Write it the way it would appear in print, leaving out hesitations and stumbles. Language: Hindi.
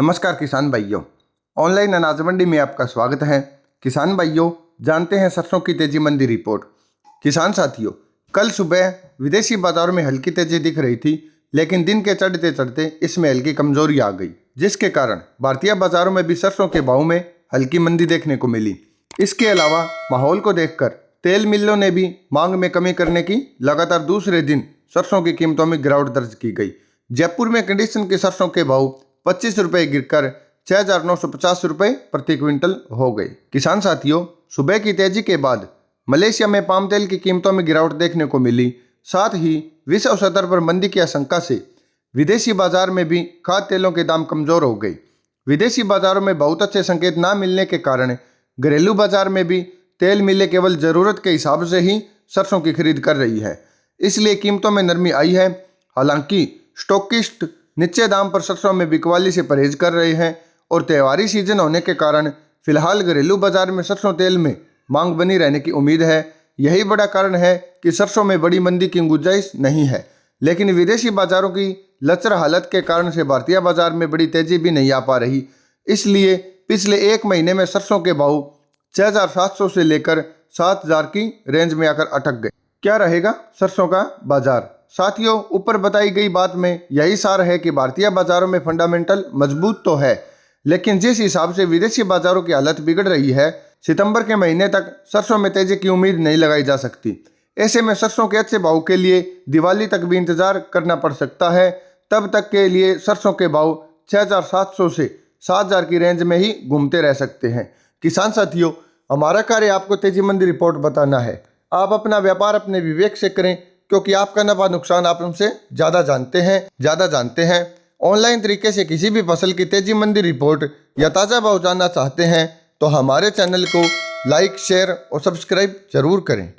नमस्कार किसान भाइयों, ऑनलाइन अनाज मंडी में आपका स्वागत है। किसान भाइयों, जानते हैं सरसों की तेजी मंडी रिपोर्ट। किसान साथियों, कल सुबह विदेशी बाजारों में हल्की तेजी दिख रही थी, लेकिन दिन के चढ़ते चढ़ते इसमें हल्की कमजोरी आ गई, जिसके कारण भारतीय बाजारों में भी सरसों के भाव में हल्की मंदी देखने को मिली। इसके अलावा माहौल को देखकर तेल मिलों ने भी मांग में कमी करने की लगातार दूसरे दिन सरसों की कीमतों में गिरावट दर्ज की गई। जयपुर में कंडीशन के सरसों के भाव 25 रुपये गिरकर 6,950 रुपये प्रति क्विंटल हो गए। किसान साथियों, सुबह की तेजी के बाद मलेशिया में पाम तेल की कीमतों में गिरावट देखने को मिली। साथ ही विश्व स्तर पर मंदी की आशंका से विदेशी बाजार में भी खाद्य तेलों के दाम कमजोर हो गए। विदेशी बाजारों में बहुत अच्छे संकेत ना मिलने के कारण घरेलू बाजार में भी तेल मिलें केवल जरूरत के हिसाब से ही सरसों की खरीद कर रही है, इसलिए कीमतों में नरमी आई है। हालांकि स्टॉकिस्ट नीचे दाम पर सरसों में बिकवाली से परहेज कर रहे हैं और त्योहारी सीजन होने के कारण फिलहाल घरेलू बाजार में सरसों तेल में मांग बनी रहने की उम्मीद है। यही बड़ा कारण है कि सरसों में बड़ी मंदी की गुंजाइश नहीं है, लेकिन विदेशी बाजारों की लचर हालत के कारण से भारतीय बाजार में बड़ी तेजी भी नहीं आ पा रही। इसलिए पिछले एक महीने में सरसों के भाव 6,700 से लेकर 7,000 की रेंज में आकर अटक गए। क्या रहेगा सरसों का बाजार? साथियों, ऊपर बताई गई बात में यही सार है कि भारतीय बाजारों में फंडामेंटल मजबूत तो है, लेकिन जिस हिसाब से विदेशी बाजारों की हालत बिगड़ रही है, सितंबर के महीने तक सरसों में तेजी की उम्मीद नहीं लगाई जा सकती। ऐसे में सरसों के अच्छे भाव के लिए दिवाली तक भी इंतजार करना पड़ सकता है। तब तक के लिए सरसों के भाव 6,700 से 7,000 की रेंज में ही घूमते रह सकते हैं। किसान साथियों, हमारा कार्य आपको तेजी मंदी रिपोर्ट बताना है। आप अपना व्यापार अपने विवेक से करें, क्योंकि आपका नफा नुकसान आप हमसे ज़्यादा जानते हैं। ऑनलाइन तरीके से किसी भी फसल की तेजी मंदी रिपोर्ट या ताज़ा भाव जानना चाहते हैं तो हमारे चैनल को लाइक, शेयर और सब्सक्राइब जरूर करें।